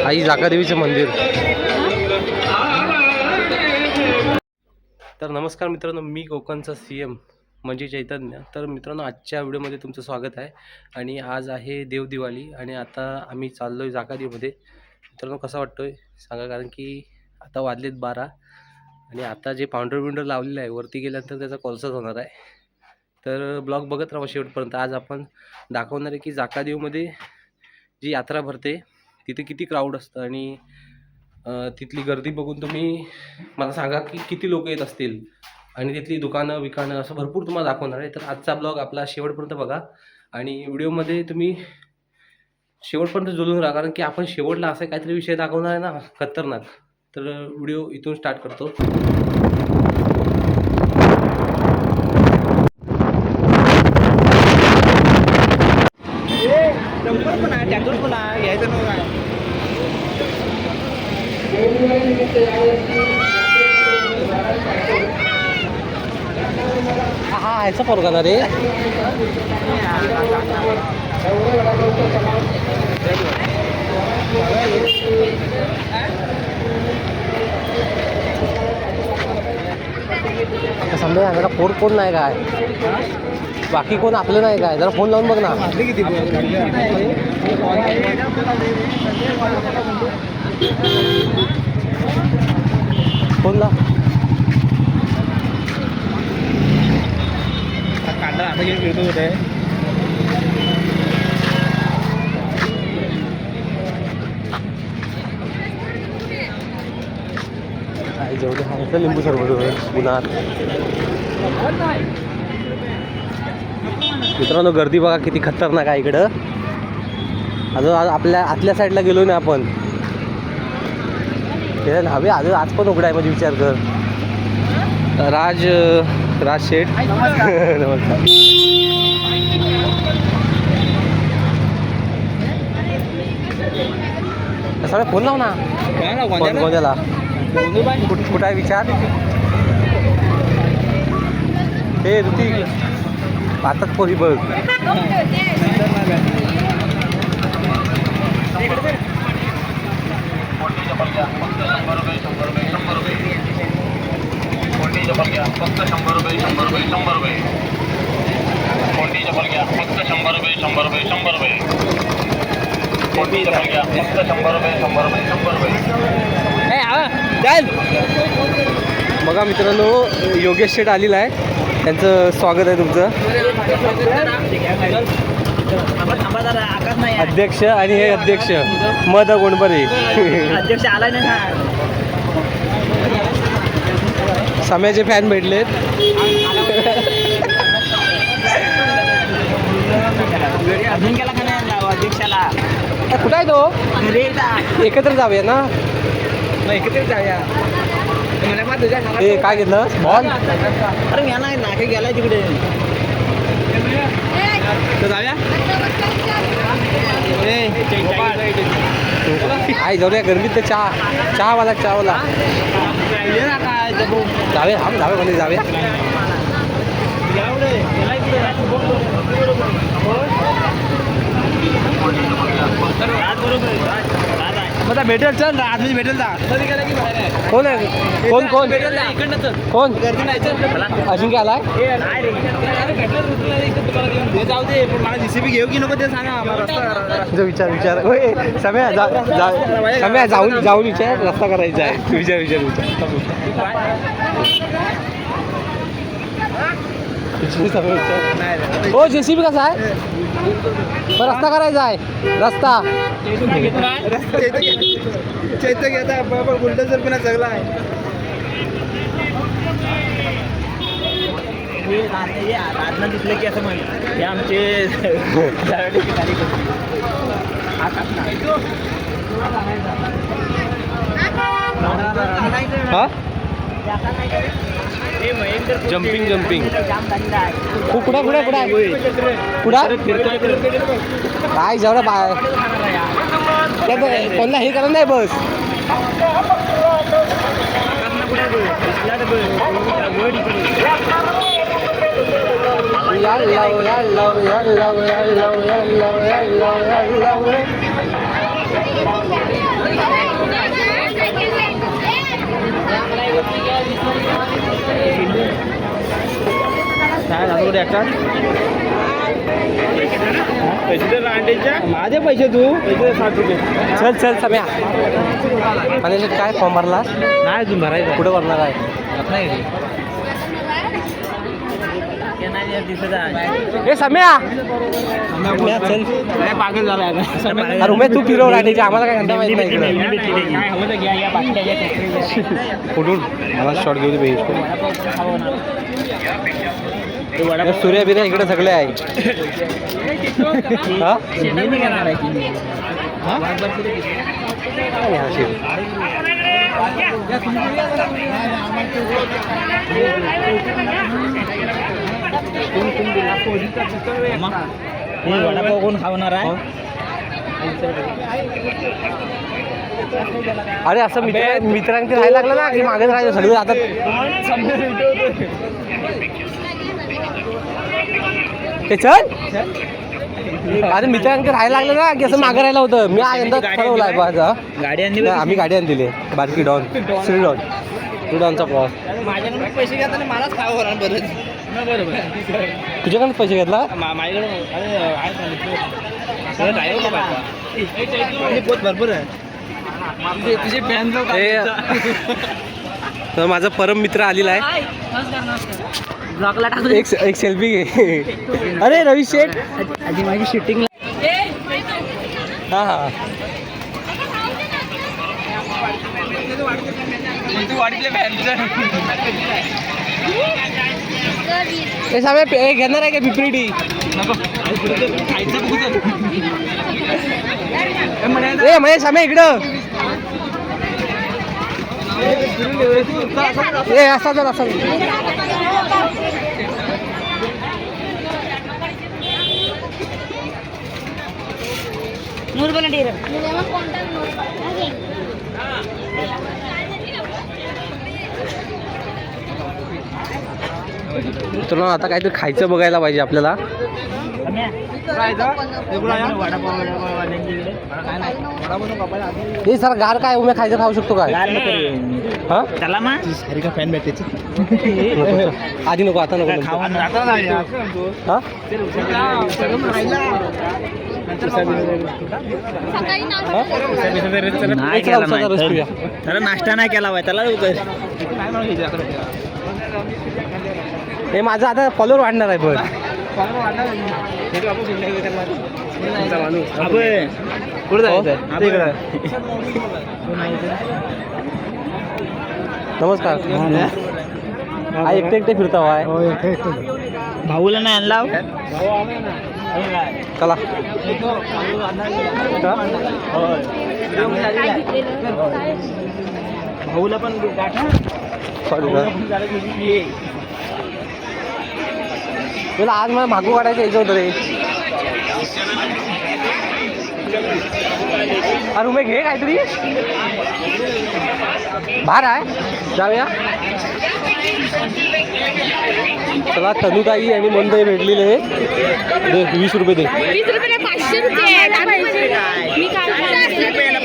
आई जाकादेवीचं मंदिर. तर नमस्कार मित्रांनो, मी कोकणचा CM म्हणजे चैतन्य. तर मित्रांनो, आजच्या व्हिडिओमध्ये तुमचं स्वागत आहे. आणि आज आहे देवदिवाळी आणि आता आम्ही चाललो आहे जाकादेवीमध्ये. मित्रांनो, कसा वाटतोय सांगा, कारण की आता वाजलेत 12 आणि आता जे पाऊंडर लावलेलं आहे वरती गेल्यानंतर त्याचा कोर्सच होणार आहे. तर ब्लॉग बघत राहा शेवटपर्यंत. आज आपण दाखवणार आहे की जाकादेवीमध्ये जी यात्रा भरते तिथे किती क्राऊड असतं आणि तिथली गर्दी बघून तुम्ही मला सांगा की किती लोक येत असतील आणि तिथली दुकानं विकाणं असं भरपूर तुम्हाला दाखवणार आहे. तर आजचा ब्लॉग आपला शेवटपर्यंत बघा आणि व्हिडिओमध्ये तुम्ही शेवटपर्यंत जुळून राहा, कारण की आपण शेवटला असा काहीतरी विषय दाखवणार आहे ना खतरनाक. तर व्हिडिओ इथून स्टार्ट करतो. हा ह्याचा पोरगा ना रे. समजा जरा फोन कोण नाही काय, बाकी कोण आपलं नाही काय, जरा फोन लावून बघ ना. फोन ला आता घेऊन फिरतो कुठे. जेवढे आहे लिंबू सरबत उन्हात. मित्रांनो, गर्दी बघा किती खतरनाक आहे इकडं. अजून आपल्या आतल्या साईडला गेलो ना आपण, ते हवे अजून आज पण उघडा आहे म्हणजे विचार कर. राज शेठ नमस्कार. सगळं फोन लाव ना. कोणाला कुठं आहे विचार. हे ऋतिक आताच पोरी बघ. फक्त 100 रुपये 100 रुपये 100 रुपये. कोणती चप्पल घ्या फक्त 100 रुपये 100 रुपये 100 रुपये. कोणती चप्पल घ्या फक्त 100 रुपये 100 रुपये 100 रुपये. बघा मित्रांनो, योगेश शेठ आलेला आहे, त्यांचं स्वागत आहे तुमचं. अध्यक्ष आणि हे अध्यक्ष मध गोंडबरे. अध्यक्ष आलाय ना. सम्याचे फॅन भेटलेत. अजून गेला का नाही अध्यक्षाला. कुठं आहे तो. एकत्र जाऊया ना. एकत्र जाऊया. ते काय घेतलं बॉल. अरे घ्या ना, नाके गेलाय तिकडे. जाऊया. आई जाऊया गर्मीत. तर चहावाला जाऊया मध्ये जाऊया. मग भेटेल. चल आदमी भेटेल. कोण आहे. कोण कोण अजिंक्य आलाय. जाऊ दे, पण मला JCB घेऊ की नको ते सांगा. विचार होय. सम्या जाऊन विचार. रस्ता करायचा आहे. विचार हो. JCB कसा आहे. रस्ता करायचा आहे. रस्ता चैत्य घेता बुलडोझर पुन्हा सगळं आहे. राजना दिसलं की असं म्हण हे आमचे हा. जम्पिंग कुठं काय जेवढा बाय कोणला हे करा नाही बस. बरोबर एका पैसे तर अंड्याच्या माझे पैसे तू पैसे 60 रुपये चल चल सम्या. आणि काय फॉर्म भरला नाही अजून भरायचं कुठं भरणार आहे? ए सम्या चल. पागल झाला अरे उमेश तू फिरव राहण्याची आम्हाला काय घंटा माहित नाही इकडं. कुठून मला शॉर्ट घेऊ दे पाहिजे. सूर्या बिर्या इकडे सगळे आहे. हा? काय हसील? वडापाव कोण खावणार आहे? अरे असं मित्रांनी राहायला लागलं ना की मागेच राहायचं सगळे आता. ते चल. अरे मित्रांनी राहायला लागलं ना की असं मागं राहायला होतं. मी यंदा ठरवलाय माझा गाडी आणली आम्ही गाडी आणलेली आहे बारकी डॉन श्री डॉन श्री डॉनचा प्रवास. माझ्याकडून पैसे घेताना मलाच खावं होणार बरं. बरोबर तुझ्याकडे पैसे घेतला? माझ्याकडे पोत भरपूर आहे. तुझे फॅन तर माझा परम मित्र आलेला आहे. ब्लॉकला टाकू एक सेल्फी घे. अरे रवी शेठ आधी माझी शूटिंग हा हा हे सगळे घेणार आहे का पिपरीडी? ए महेश आम्ही इकडं ए असा जर असा तुला आता काहीतरी खायचं बघायला पाहिजे आपल्याला. हे सर गार काय उम्या खायचं खाऊ शकतो काय? हा त्याला ना सारिका फॅन भेटायची आधी नको आता नको. हा नाही केला नाही. त्याला नाश्ता नाही केला पाहिजे त्याला. हे माझं आता फॉलोअर वाढणार आहे. पण कुठं जायचं? नमस्कार. हा एकटे फिरता आहे. भाऊला नाही आणला चला भाऊला पण सॉरी तुला आज मला मागू काढायचं यायचं होतं रे. अरे उमे घे काहीतरी बाहेर आहे जाऊया. चला तनुताई आणि मंदई भेटलेले आहे. दे 20 रुपये दे. 20 रुपये 500 रुपये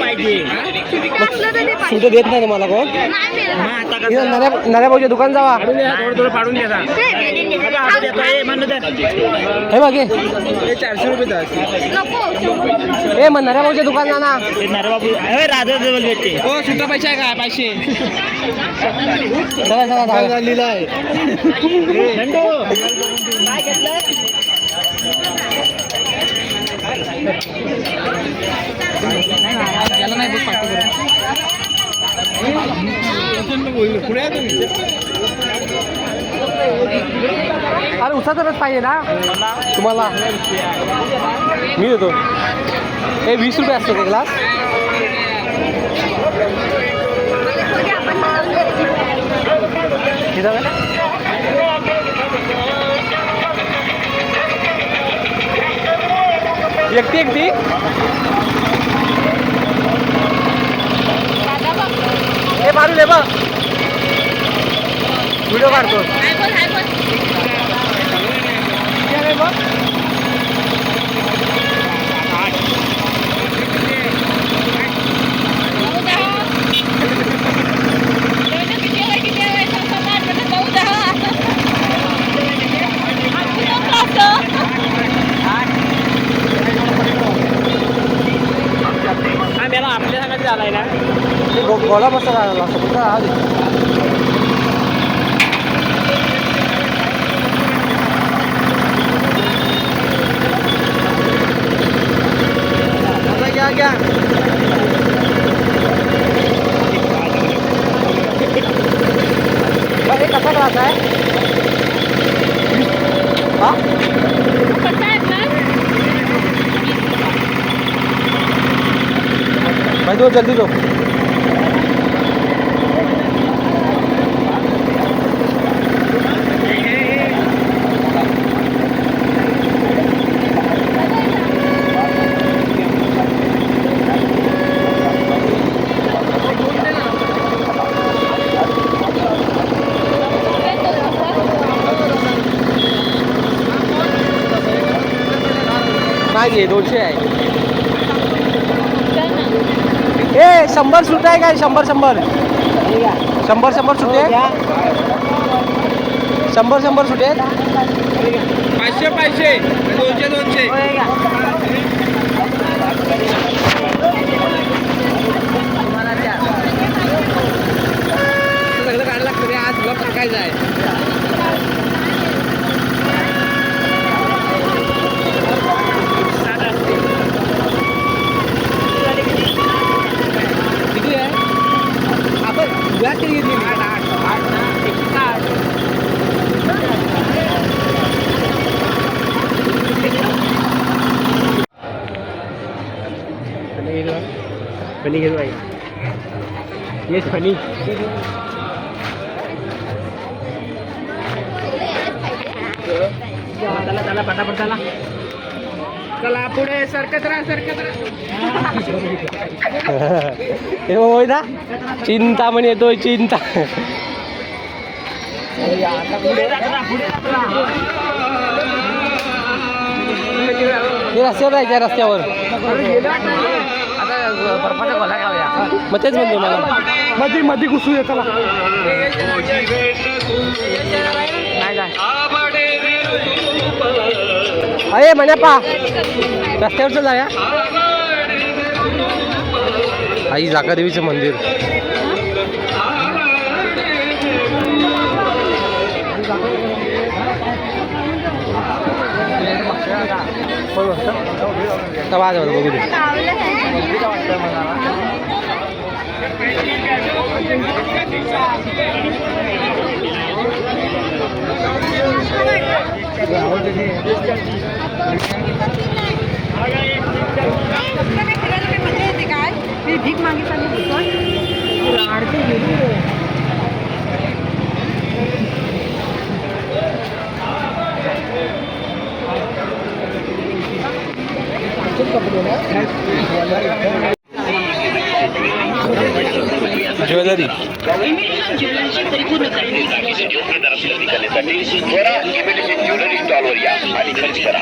पाहिजे. सुद्धा देत नाही मला कोण. नऱ्या भाऊच्या दुकान जावा. थोडं पाडून द्या. हे बघ हे 400 रुपये. ए मग नऱ्या भाऊच्या दुकान जा ना. राधा जवळ भेटते. हो सुद्धा पैसे आहे का? 500. चला चला लिहिलं आहे. अरे उसाचा रस पाहिजे ना तुम्हाला? मी देतो. हे 20 रुपये असतो का ग्लास? एकटी एकटी हे मारू दे बघ. व्हिडिओ काढतो. गोला मस्त लागला क्या क्या हे कसा क्लास आहे हा कसा आहे ना भाई दो जल्दी दो नाही 200 आहे ए 100 सुट आहे काय 100 सुटे 100 सुटे 500 200 सगळं काढलं लागतं रे आज ब्लॉग टाकायचा आहे किती आहे आपण ब्लॅक किती घेतली 8 फनी घेतो आहे येस फनी चला पटापट चला पुढे सरकत राहा हे होय ना चिंतामणी येतोय चिंता हे रस्त्यावर जायचं रस्त्यावर मग तेच म्हणतो मला मध्ये घुसू येत चला अरे म्हण्यापा रस्त्यावरचं जाऊया आई जाकादेवीचं मंदिर आज बघू दे भीक मागितली ज्वेलरी ज्वेलरी स्टॉलवर या आणि खरेदी करा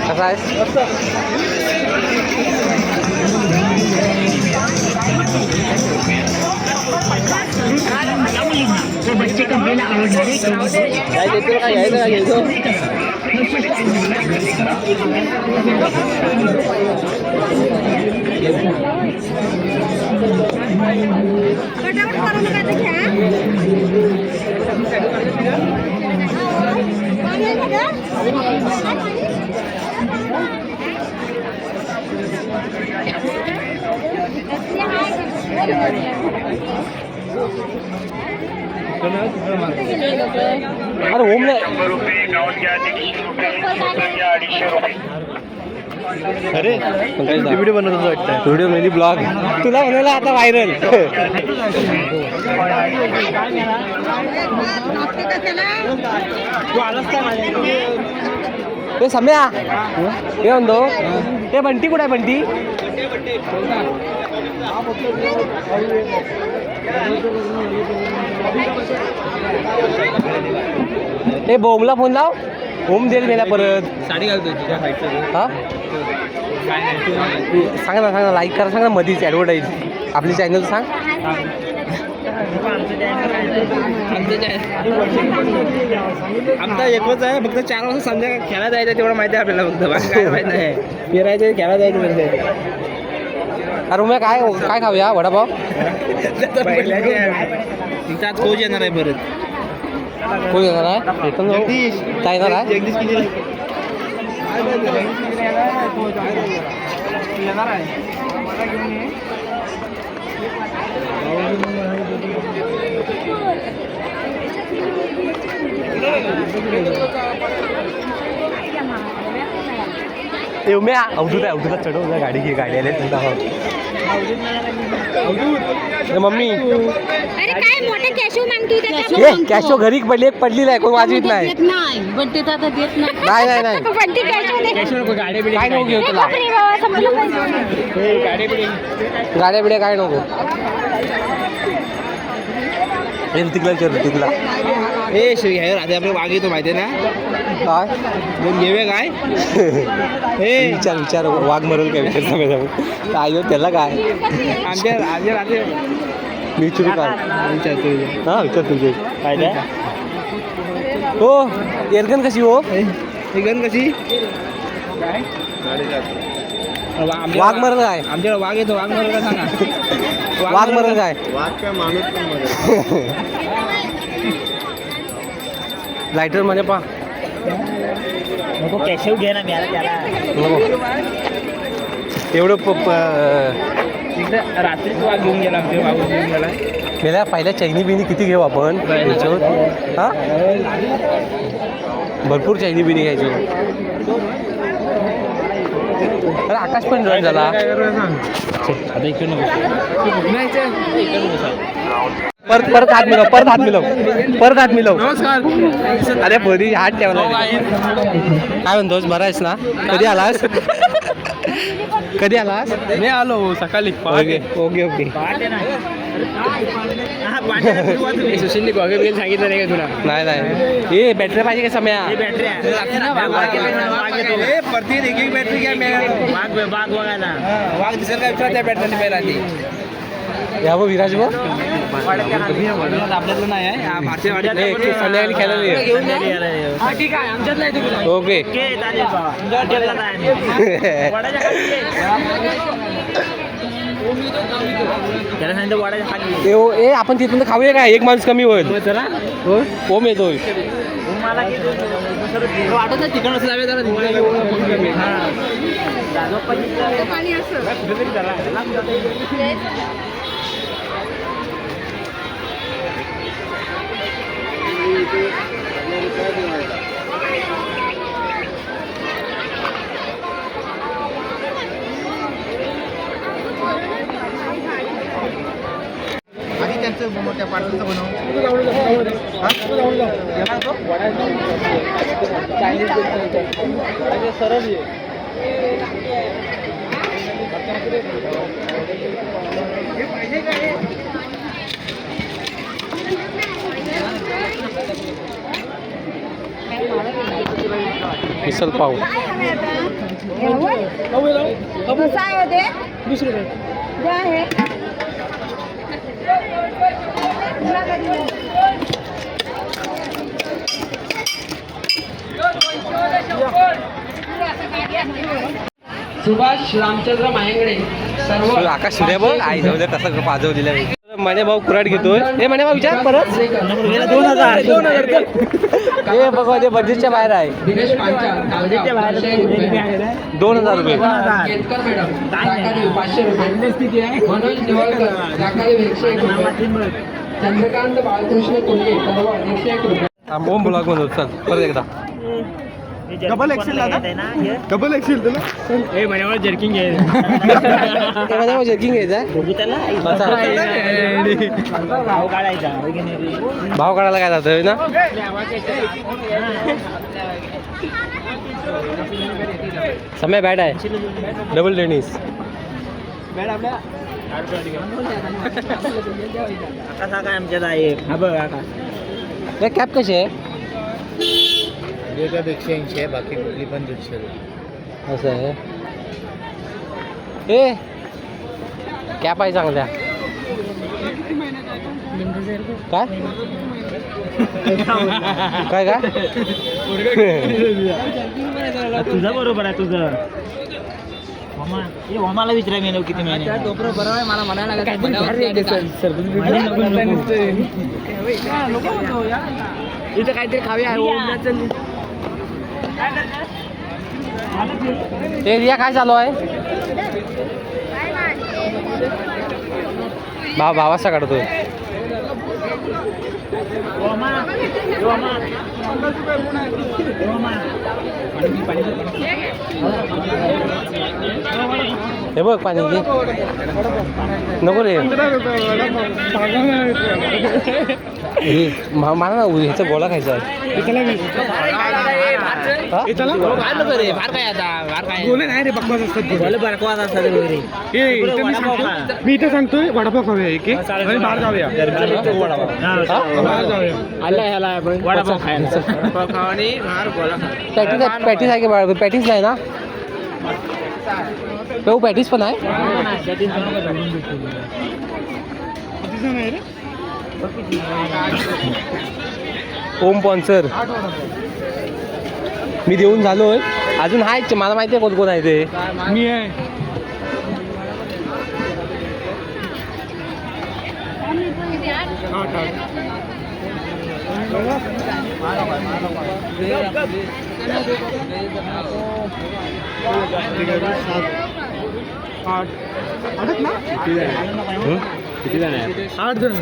कसा आहे बच्चे कमरेला आवडणारे काय देतो काय घ्यायचं काय घ्यायचं अरे ओम नाही 100 रुपये गाऊन घ्या 150 घ्या 250 रुपये अरे व्हिडिओ बनवतो वाटतं व्हिडिओ मध्ये ब्लॉग तुला म्हणाला आता व्हायरल ते सम्या हे म्हणतो ते बंटी कुठे आहे बंटी हे बोमला फोन लाव होम देईल मेला परत साडी घालतो तुझ्या फाईटचं हा सांग ना लाईक करा सांग ना मधीच ॲडव्हर्टाईज आपली चॅनल सांग आमचा एकच आहे फक्त 4 वाजता संध्याकाळी खेळायला जायचं तेवढं माहिती आहे आपल्याला फक्त बाकी काय माहिती नाही फिरायचं खेळायला जायचं म्हणजे अरे उम्या काय काय खाऊया वडापाव त्यात कोच येणार आहे परत कोण येणार आहे काय येणार आहे जगदीश किती येणार आहे उम्या अवधूला चढवलं गाडी घे गाडी आले मम्मी अरे काय मोठे कॅशू मागतोय कॅशो घरी पडली एक पडलेली आहे कोण वाजवीत नाही नाही पण ते आता देत नाही नाही नाही पण ती कॅशू दे काय नको घेऊ तुला बापरे बाबा समजलं पाहिजे गाड्या बिड्या काय नको ऋतिकला ए शिव रात्री आपल्याला वाघ येतो माहिती आहे ना काय दोन घेऊया काय विचार वाघ मरेल काय विचार काय त्याला काय आमच्या रात्री मी विचारू काय विचारतो हां विचार तुझे काय हो एअरगन कशी हो ही गण कशी वाघ मरेल काय आमच्याकडे वाघ येतो वाघ मरेल का सांगा वाघ मरेल काय लायटर मध्ये पहा नको कॅशव घे ना मिळाला त्याला नको एवढं रात्रीच वाघ घेऊन गेला आमच्या वाघ घेऊन गेला मेल्या पहिल्या चैनी बिनी किती घेऊ आपण याच्यावर हां भरपूर चैनी बिनी घ्यायची अरे आकाश पण जॉईन झाला आता इकडे नको परत हात मिळव नमस्कार अरे बरी हात ठेवला काय म्हणतोस बरा आहेस ना कधी आलास मी आलो सकाळी ओके सुशील गॉगल सांगितलं नाही का तुला नाही हे बॅटरी पाहिजे का सम्या प्रति एक बॅटरी घ्या वाघ बघायला वाघ दिसेल का विचार त्या बॅटरी पहिला आधी या भाऊ विराज भाऊ आपल्यातलं नाही आहे संध्याकाळी खेळायला ठीक आहे आमच्यातला ओके त्याला सांगितलं वाड्याच्या खाली ए आपण तिथून तर खाऊया काय एक माणूस कमी होईल ओम येतोय वाटत नाही तिकडं असं जाऊया जरा आधी त्यांचं मोठ्या पार्सलचं बनव सरळ मिसल पाव कसं आहे ते 20 रुपये जे आहे सुभाष रामचंद्र मायंगडे सर्व आकाश सूर्या बघ आई जाऊ दे कसं पाजवलेला मने भाऊ कुराड घेतोय हे मने भाऊ विचार परत 2000 हे बघा ते बजेटच्या बाहेर आहे दिनेश पांचाळ 2000 रुपये केतकर मॅडम जाकादेव 500 रुपये मनोज निवळकर जाकादेव 101 रुपये चंद्रकांत बाळकृष्ण कोल्हे परवा 101 रुपये ओम ब्लॉग म्हणतो चल परत एकदा डबल एक्सेल डबल एक्सेल तुला ए माझ्यावर जर्किंग आहे जर्किंग घ्यायचा भाव काढायचा भाव काढायला काय जातोय ना समय बॅड आहे डबल टेनिस काय आमच्यात आहे हा बघ हे कॅप कशी आहे 180 आहे बाकी कुठली पण 150 असं आहे हे कॅप आहे चांगल्या काय काय काय तुझं बरोबर आहे तुझं मला विचारा मी किती महिने बरोबर आहे मला म्हणायला इथं काहीतरी खाऊया ते रिया काय चालू आहे भावासा काढतोय हे बघ पाणी घे नको रे मला ना ह्याचा गोळा खायचा आहे मी इथे सांगतोय वडापाव खाऊया एक आणि बाहेर जाऊया वडापाव खायला पॅटीस आहे की बाळा पॅटीस नाही ना तो पॅटीस पण आहे ओम स्पॉन्सर मी देऊन झालोय अजून आहे मला माहिती आहे कोण कोण आहे ते मी आहे किती जण आहे 8 जण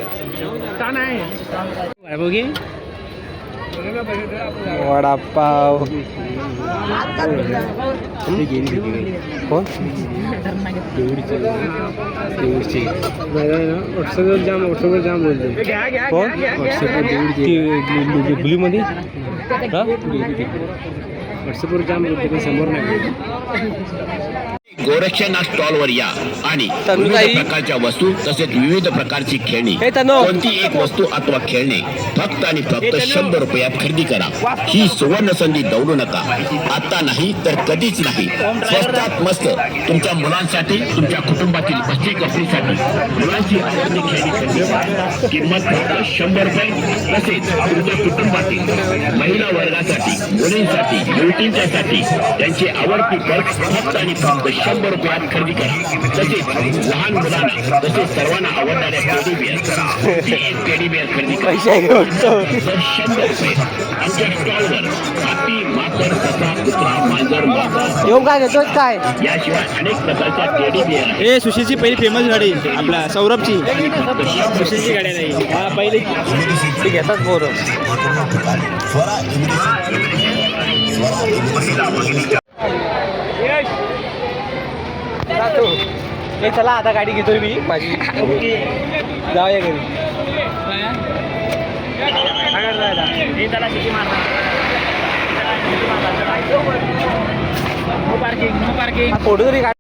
का नाही वडापाव कोण व्हॉट्सअपवर जाम बोलतो कोण ब्लूमध्ये व्हॉट्सअपवर जाम बोलतो पण समोर नाही गोरक्षनाथ स्टॉलवर या आणि तनुताई. विविध प्रकारच्या वस्तू तसेच विविध प्रकारची खेळणी हे तनु. कोणती एक वस्तू अथवा खेळणे फक्त आणि फक्त 100 रुपयात खरेदी करा. ही सुवर्ण संधी दौडू नका. आता नाही तर कधीच नाही. स्वस्तात मस्त तुमच्या मुलांसाठी तुमच्या कुटुंबातील प्रत्येक व्यक्तीसाठी मुलांची आवडती खेळणी खरेदी करा. किंमत फक्त 100 रुपये. तसेच तुमच्या कुटुंबातील महिला वर्गासाठी मुलींसाठी युवतींच्यासाठी त्यांची आवडती पर्स फक्त आणि फक्त 100 रुपयात खरेदी करा. तसेच लहान मुलांना तसेच सर्वांना आवडणाऱ्या टेडी बिअर टेडी बिअर खरेदी करा. जर 100 रुपये आमच्या स्टॉलवर हाती माकड ससा कुत्रा मांजर वाघ येऊन काय घेतोय काय याशिवाय अनेक प्रकारच्या टेडी बिअर आहेत. ए सुशीलची पहिली फेमस गाडी आपला सौरभची सुशीलची गाडी नाही हा पहिली ते घेतात पोरं हे चला आता गाडी घेतोय मी माझी जाऊया घरी पार्किंग फोटो तरी